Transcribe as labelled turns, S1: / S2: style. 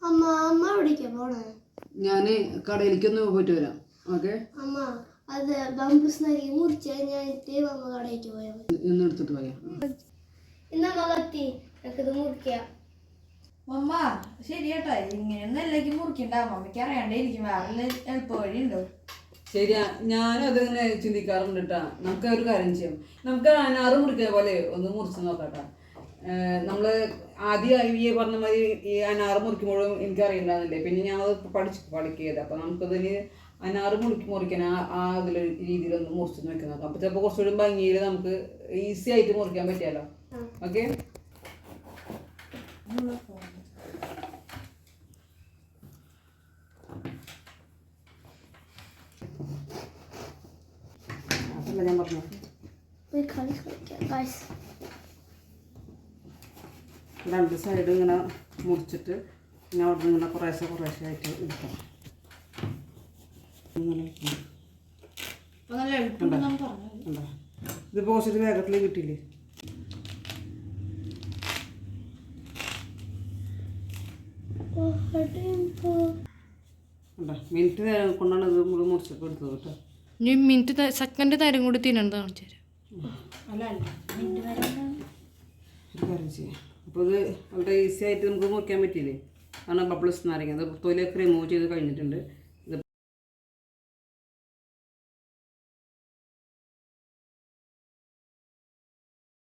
S1: അമ്മ അമ്മ എവിടേക്കാ പോണേ?
S2: ഞാൻ കടയിലേക്കൊന്ന് പോയിട്ട് വരാം. ഓക്കെ
S1: അമ്മ അത് ബംബൂസ് നൽകി മുറിച്ച് കഴിഞ്ഞിട്ട് അമ്മ കടയിലേക്ക് പോയാൽ മതി.
S2: ഇന്ന് എടുത്തിട്ട് പോയാ
S1: ഇന്നമ്മ കത്തി എനിക്കിത് മുറിക്കാം.
S3: അമ്മ ശരി കേട്ടോ, ഇങ്ങനെയൊന്നും എല്ലാവർക്കും മുറിക്കണ്ട. അമ്മയ്ക്ക് അറിയാണ്ടേ ഇരിക്കും, വേറെ എളുപ്പ വഴി ഉണ്ടോ?
S2: ശരിയാ, ഞാനും അതിങ്ങനെ ചിന്തിക്കാറുണ്ട് കേട്ടാ. നമുക്ക് ഒരു കാര്യം ചെയ്യാം, നമുക്ക് അനാറ് മുറിക്കുന്ന പോലെ ഒന്ന് മുറിച്ച് നോക്കാട്ടാ. നമ്മള് ആദ്യം ഈ പറഞ്ഞ മാതിരി ഈ അനാറ് മുറിക്കുമ്പോഴും എനിക്കറിയണ്ടാകുന്നില്ലേ, പിന്നെ ഞാൻ അത് പഠിക്കിയത്. അപ്പം നമുക്കതിന് അനാറ് മുറിക്കാൻ ആ അതിൽ രീതിയിലൊന്ന് മുറിച്ച് നോക്കി നോക്കാം. അപ്പം ചിലപ്പോൾ കുറച്ചുകൂടി ഭംഗിയിൽ നമുക്ക് ഈസി ആയിട്ട് മുറിക്കാൻ പറ്റിയാലോ. ഓക്കെ അതല്ല ഞാൻ പറഞ്ഞു. രണ്ട് സൈഡ് ഇങ്ങനെ മുറിച്ചിട്ട് പിന്നെ അവിടെ നിന്ന് ഇങ്ങനെ കുറേശ്ശെ ആയിട്ട് എടുക്കണം. ഇത് പോസ്റ്റ് വേഗത്തിൽ കിട്ടിയില്ലേ? മിനിറ്റ് നേരം കൊണ്ടാണ് ഇത് മുറിച്ചൊക്കെ എടുത്തത് കേട്ടോ.
S4: ഇനി മിനിറ്റ് സെക്കൻഡ് നേരം കൂടി തിന്നേണ്ടത് കാണിച്ചു തരാം.
S2: ഒരു കാര്യം ചെയ്യാം. അപ്പോൾ ഇത് വളരെ ഈസി ആയിട്ട് നമുക്ക് മുറിക്കാൻ പറ്റിയില്ലേ? കാരണം ബബിൾസ് നാരങ്ങ അത് തൊലിയൊക്കെ റിമൂവ് ചെയ്ത് കഴിഞ്ഞിട്ടുണ്ട്.